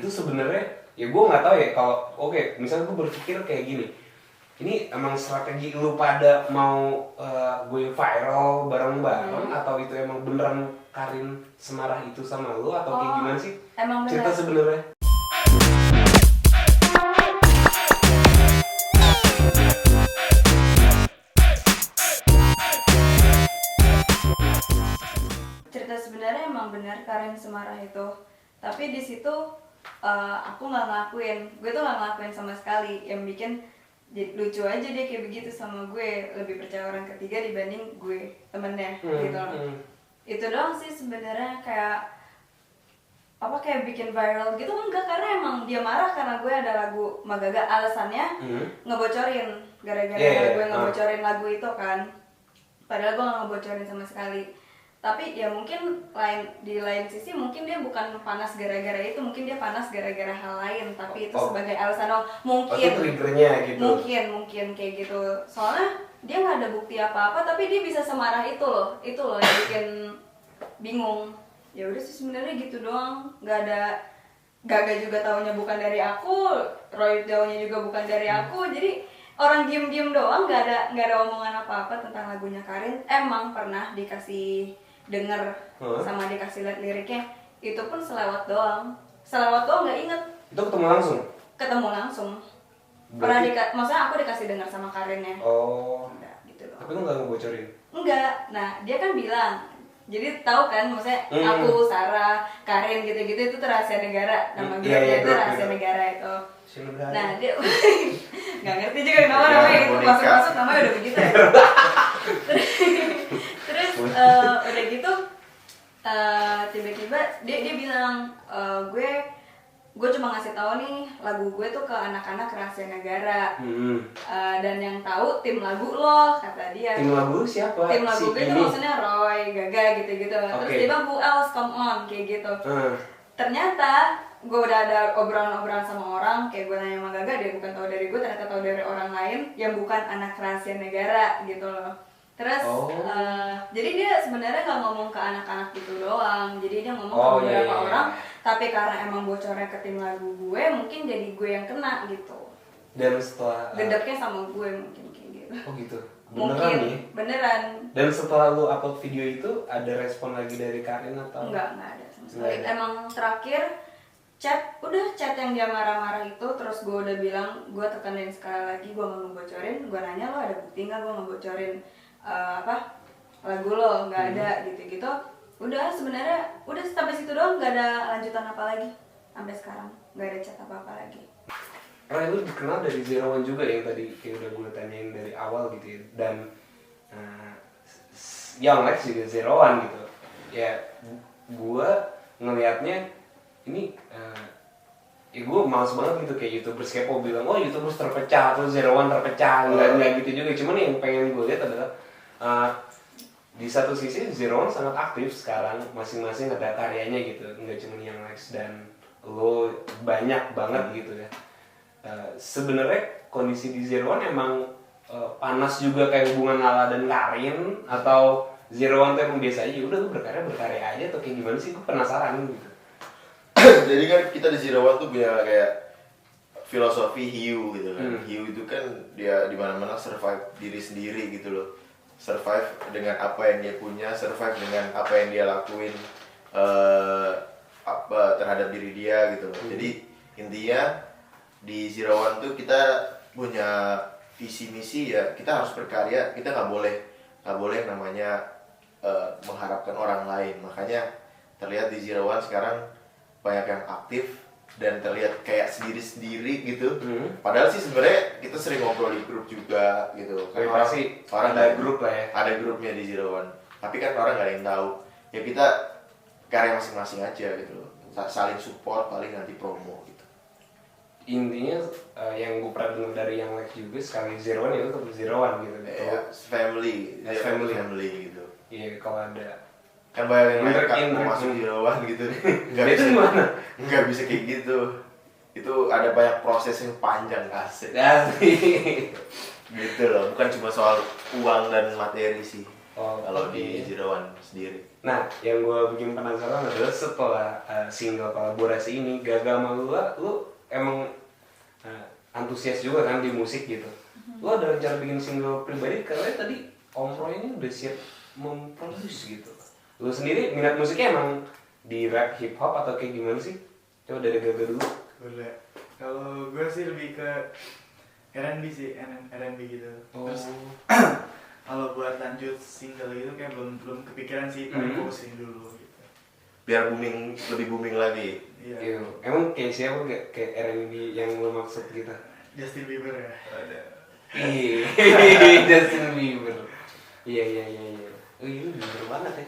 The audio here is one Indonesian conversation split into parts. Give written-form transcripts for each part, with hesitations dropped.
itu sebenarnya ya gue nggak tahu ya kalau misalnya gue berpikir kayak gini, ini emang strategi lu pada mau gue viral bareng-bareng atau itu emang beneran Karin semarah itu sama lu atau kayak gimana sih? Emang bener. Cerita sebenarnya. Cerita sebenarnya emang benar Karin semarah itu. Tapi di situ aku nggak ngelakuin, gue tuh nggak ngelakuin sama sekali. Yang bikin lucu aja dia kayak begitu sama gue, lebih percaya orang ketiga dibanding gue temennya gitu. Itu doang sih sebenarnya, kayak bikin viral gitu enggak, karena emang dia marah karena gue ada lagu Magaga, alasannya ngebocorin gara-gara gue ngebocorin lagu itu kan, padahal gue nggak ngebocorin sama sekali. Tapi ya mungkin di lain sisi mungkin dia bukan panas gara-gara itu, mungkin dia panas gara-gara hal lain, tapi itu sebagai alasan mungkin itu triggernya gitu. Mungkin kayak gitu. Soalnya dia nggak ada bukti apa-apa tapi dia bisa semarah itu loh yang bikin bingung. Ya udah sih sebenarnya gitu doang, nggak ada. Gaga juga taunya bukan dari aku, Roy taunya juga bukan dari aku, jadi orang diem doang, nggak ada omongan apa-apa tentang lagunya Karin. Emang pernah dikasih denger sama dikasih lihat liriknya, itu pun selewat doang nggak inget. Itu ketemu langsung? Pernah maksudnya aku dikasih dengar sama Karinnya. Enggak, gitu doang. Tapi lu nggak ngebocorin? Enggak, nah dia kan bilang, jadi tahu kan maksudnya aku, Sarah, Karin gitu-gitu itu rahasia negara, nama grupnya itu rahasia negara itu. Nah dia nggak ngerti juga namanya itu, masuk namanya udah begitu ya. Terus udah gitu tiba-tiba dia bilang gue cuma ngasih tahu nih lagu gue tuh ke anak-anak rahasia negara. Dan yang tahu tim lagu lo, kata dia. Tim lagu siapa? Tim lagu gue itu maksudnya Roy, Gaga gitu-gitu. Terus dia bilang who else, come on, kayak gitu. Ternyata gue udah ada obrolan-obrolan sama orang, kayak gue nanya sama Gaga, dia bukan tahu dari gue, ternyata tahu dari orang lain yang bukan anak rahasia negara gitu loh. Terus jadi dia sebenarnya nggak ngomong ke anak-anak gitu doang, jadi dia ngomong ke beberapa orang. Tapi karena emang bocornya ke tim lagu gue, mungkin jadi gue yang kena gitu. Dan setelah gedeknya sama gue mungkin kayak gitu. Oh gitu. Beneran. Dan setelah lu upload video itu ada respon lagi dari Karin atau? Enggak ada sama sekali. Emang terakhir chat yang dia marah-marah itu, terus gue udah bilang, gue tekanin sekali lagi, gue nggak ngebocorin. Gue nanya, lo ada bukti nggak gue ngebocorin lagu lo? Nggak ada gitu-gitu. Udah sebenarnya udah sampai situ doang, nggak ada lanjutan apa lagi sampai sekarang, nggak ada chat apa apa lagi. Roy, lu dikenal dari Zero One juga yang tadi kayak udah gue tanyain dari awal gitu ya. Dan Young Lex juga Zero One gitu. Ya gue ngelihatnya ini ya gue males banget gitu kayak YouTubers kepo bilang YouTubers terpecah atau Zero One terpecah. Nggak gitu juga. Cuman yang pengen gue lihat adalah di satu sisi Zero One sangat aktif sekarang, masing-masing ada karyanya gitu, nggak cuma yang Lex dan lo banyak banget gitu ya. Sebenarnya kondisi di Zero One emang panas juga kayak hubungan Lala dan Karin, atau Zero One tuh emang biasa aja, udah lu berkarya aja atau kayak gimana sih? Gue penasaran gitu. Jadi kan kita di Zero One tuh punya kayak filosofi hiu gitu kan. Hiu itu kan dia di mana-mana survive diri sendiri gitu loh. Survive dengan apa yang dia punya, survive dengan apa yang dia lakuin terhadap diri dia gitu loh. Jadi intinya di Zero One tuh kita punya visi misi ya, kita harus berkarya, kita nggak boleh namanya mengharapkan orang lain. Makanya terlihat di Zero One sekarang banyak yang aktif dan terlihat kayak sendiri-sendiri gitu. Padahal sih sebenarnya kita sering ngobrol di grup juga gitu. Kan orang ada grup lah ya. Ada grupnya di Zero One. Tapi kan orang nggak ada yang tahu. Ya kita karya masing-masing aja gitu loh. Saling support, paling nanti promo gitu. Intinya yang gue pernah dengar dari yang Lex juga, sekali Zero One itu tetap Zero One gitu. Family gitu. Iya, kalau ada kan bayangin mereka mau masuk Zero One gitu. Itu gimana? Nggak bisa kayak gitu. Itu ada banyak proses yang panjang asik. Gitu loh, bukan cuma soal uang dan materi sih. kalau oke. di Zero One sendiri. Nah, yang gue bikin penasaran adalah setelah single kolaborasi ini, Gaga sama lu emang antusias juga kan di musik gitu. Lu ada rencana bikin single pribadi? Karena tadi Om Roy ini udah siap memproduce gitu. Lu sendiri minat musiknya emang di rap, hip hop atau kayak gimana sih? Coba dari Gaga dulu. Boleh. Kalau gue sih lebih ke R&B sih, R&B gitu. Terus kalau buat lanjut single gitu kayak belum kepikiran sih, paling fokusin dulu gitu. Biar lebih booming lagi. Iya. Emang kayak siapa kayak R&B yang lu maksud gitu? Justin Bieber ya. Ada. Iya, Justin Bieber. Iya. Oh iya, bener banget ya.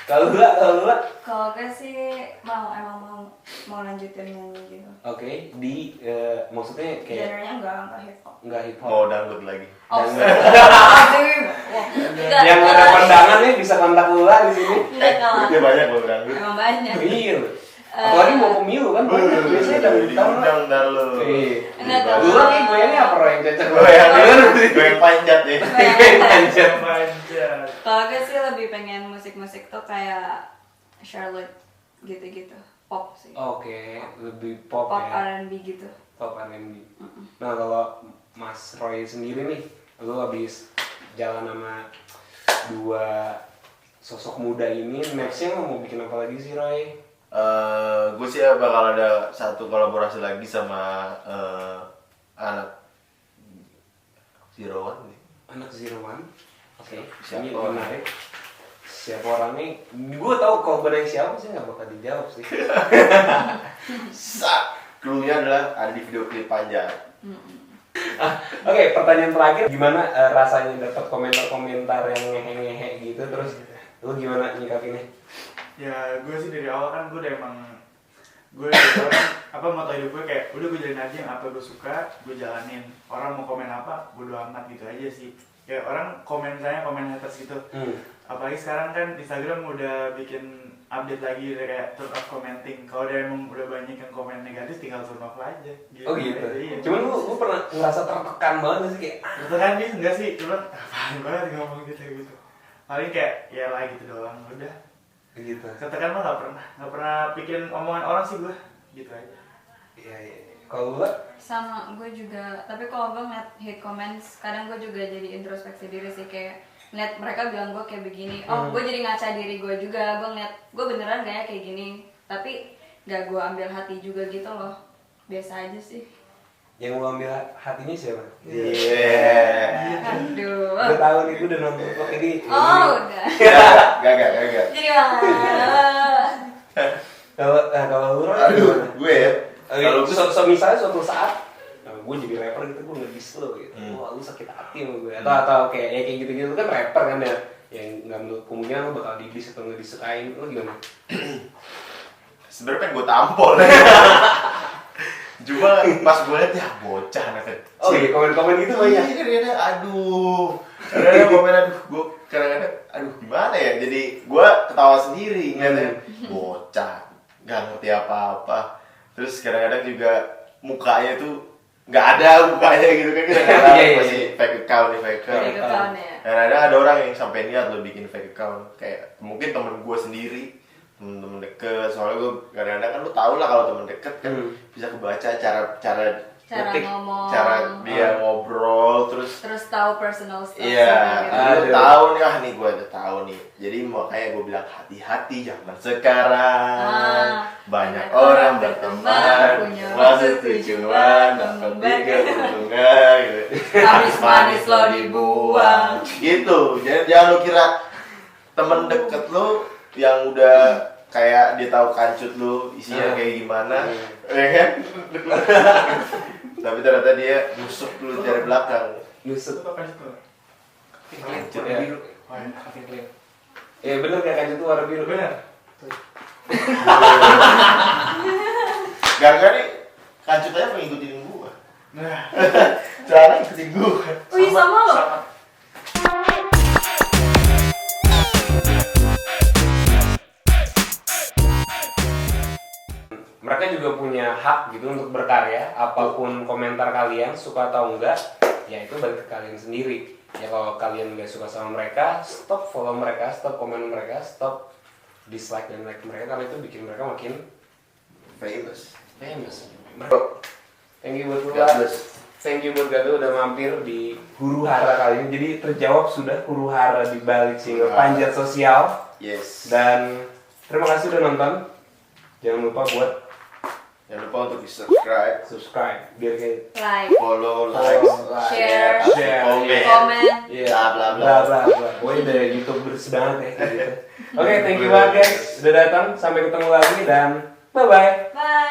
Kalau lu Kalau gue sih emang mau lanjutin nyanyi gitu. Oke, di maksudnya kayak Genrenya enggak hip hop. nggak hip hop. Mau dangdut lagi. Oh, Yang ada pandangan nih bisa kontak Lula di sini. Enggak kalah. Dia banyak loh dangdut. Emang banyak. Iya. Apalagi mau pemilu kan, biasanya dangdut tahun. Diundang dah lo. Iya. Enggak tahu. Lula nih goyangnya apa Roy, yang cocok? Gue yang panjat ya. Panjat. Manjat. Kalau gue sih lebih pengen musik-musik tuh kayak Charlotte gitu-gitu, pop sih. Oke, lebih pop Pop ya. R&B gitu. Pop R&B. Nah kalau Mas Roy sendiri nih, lu habis jalan sama dua sosok muda ini, nextnya mau bikin apa lagi sih Roy? Gue sih bakal ada satu kolaborasi lagi sama anak Zero One nih. Anak Zero One. Oke, Siapa ini orang? menarik. Siapa orangnya? Gue tahu kalau benar siapa sih nggak bakal dijawab sih. Clue-nya adalah ada di video klip Panjat. Oke, pertanyaan terakhir, gimana rasanya dapat komentar-komentar yang ngehe-ngehe gitu, terus lu gimana nyikapinnya? Ya gue sih dari awal kan gue udah emang gue dari awal kan, apa moto hidup gue kayak udah gue jalanin aja yang apa gue suka, gue jalanin. Orang mau komen apa, bodo amat gitu aja sih. Kayak orang komen haters gitu. Apalagi sekarang kan Instagram udah bikin update lagi udah kayak turn off commenting. Kalau dia emang udah banyak yang komen negatif tinggal turn off aja. Oh gitu. Iya. Cuman lu pernah ngerasa tertekan banget nggak sih kayak Tertekan sih enggak sih, cuman apaan banget ngomong gitu. Paling kayak ya lah gitu doang, udah. gitu. Tertekan mah nggak pernah bikin omongan orang sih gue, gitu aja. Iya. Kalau lu Sama gue juga, tapi kalau gue ngeliat hate comments, kadang gue juga jadi introspeksi diri sih, kayak ngeliat mereka bilang gue kayak begini, gue jadi ngaca diri gue juga, gue ngeliat gue beneran gak ya kayak gini, tapi gak gue ambil hati juga gitu loh, biasa aja sih. yang lu ambil hatinya siapa? Iya. Aduh. Gue tahu nih, gue udah nonton vlog ini. Oh udah. Gagal. Jadi mana? Kalau lu Roy, Aduh, gimana? gue ya. Kalau misalnya suatu saat, gue jadi rapper gitu, gue nge-diss lo gitu. Wah, lu sakit hati sama gue. Atau kayak gitu-gitu kan rapper kan ya. Yang nggak menurut kemungkinan lo bakal di-diss atau nggak disukain. Lo gimana? Sebenarnya pengen gue tampol. Cuma pas gue liat ya bocah anak kecil. Oh iya, komen-komen gitu banyak. Iya, kadang-kadang aduh. Kadang-kadang komen gue kadang-kadang aduh gimana ya. Jadi gue ketawa sendiri ngeliatnya. Bocah, nggak ngerti apa-apa. Terus kadang-kadang juga mukanya tuh nggak ada mukanya gitu kan, kadang-kadang Iya. masih fake account. Fake account ya. Kadang-kadang ada orang yang sampai niat lo bikin fake account, kayak mungkin temen gue sendiri, temen deket. Soalnya gue kadang-kadang kan lo tau lah kalau temen deket kan bisa kebaca cara ngetik, ngomong, cara dia ngobrol, terus tahu personal stuff. iya, gitu. lu tahu nih, gue udah tahu nih. Jadi makanya gue bilang hati-hati zaman sekarang. Banyak orang berteman, punya maksud tujuan, dapat keuntungan, gitu. Habis manis lo dibuang. Gitu. Jangan lu kira temen deket lu yang udah kayak dia tahu kancut lu isinya kayak gimana, ya kan? Tapi ternyata dia nusuk lu dari belakang. Nusuk. Itu apa itu? Kancut Ya. biru. Ya bener kayak kancut tuh warna biru. Bener. Gara-gara nih kancut aja pengen ngikutin gua. Nah, Celana ngikutin gua. Wih sama lo. Mereka juga punya hak gitu untuk berkarya. Apapun komentar kalian, suka atau enggak, ya itu balik ke kalian sendiri. Ya kalau kalian gak suka sama mereka, stop follow mereka, stop komen mereka, stop dislike dan like mereka, karena itu bikin mereka makin famous. Bro, thank you buat God Lula. bless. Thank you buat Gato udah mampir di Huru Hara kali ini. Jadi terjawab sudah Huru Hara di balik single Huru Hara. Panjat Sosial. Yes. Dan terima kasih udah nonton. Jangan lupa buat Jangan lupa untuk di subscribe, biar kayak Like, follow, like, share, komen, komen. iya, bla bla bla. bla bla bla. Pokoknya udah YouTubers banget ya. Gitu. Oke, thank you banget guys udah datang. Sampai ketemu lagi dan bye bye. Bye.